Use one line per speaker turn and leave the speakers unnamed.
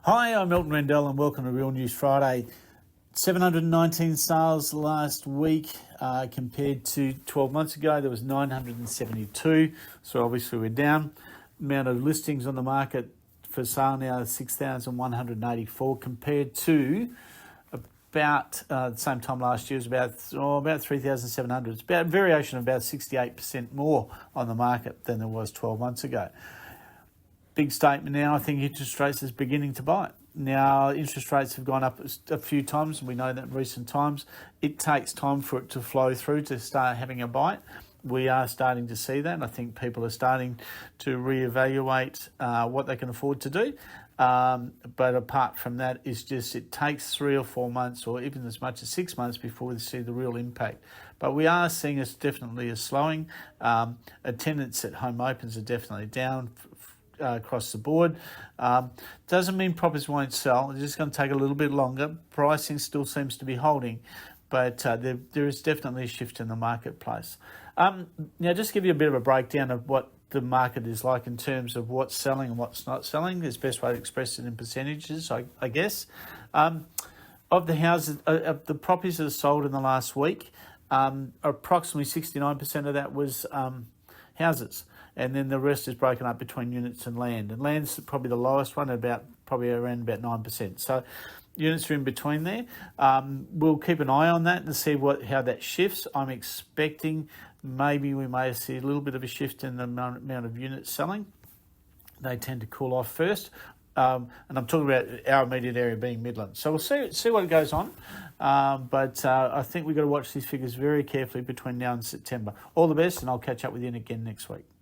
Hi, I'm Milton Rendell and welcome to Real News Friday. 719 sales last week compared to 12 months ago. There was 972, so obviously we're down. Amount of listings on the market for sale now is 6,184 compared to about the same time last year was about 3,700. It's about a variation of about 68% more on the market than there was 12 months ago. Big statement now, I think interest rates is beginning to bite. Now, interest rates have gone up a few times, and we know that in recent times. It takes time for it to flow through to start having a bite. We are starting to see that. I think people are starting to reevaluate what they can afford to do. But apart from that, it takes 3 or 4 months or even as much as 6 months before we see the real impact. But we are seeing definitely a slowing. Attendance at home opens are definitely down across the board. Doesn't mean properties won't sell. It's just going to take a little bit longer. Pricing still seems to be holding, but there is definitely a shift in the marketplace. Now, just to give you a bit of a breakdown of what the market is like in terms of what's selling and what's not selling. Is the best way to express it in percentages, I guess. Of the houses, of the properties that are sold in the last week, approximately 69% of that was houses. And then the rest is broken up between units and land. And land's probably the lowest one, probably around 9%. So units are in between there. We'll keep an eye on that and see how that shifts. I'm expecting maybe we may see a little bit of a shift in the amount of units selling. They tend to cool off first. And I'm talking about our immediate area being Midland. So we'll see what goes on. But I think we've got to watch these figures very carefully between now and September. All the best, and I'll catch up with you again next week.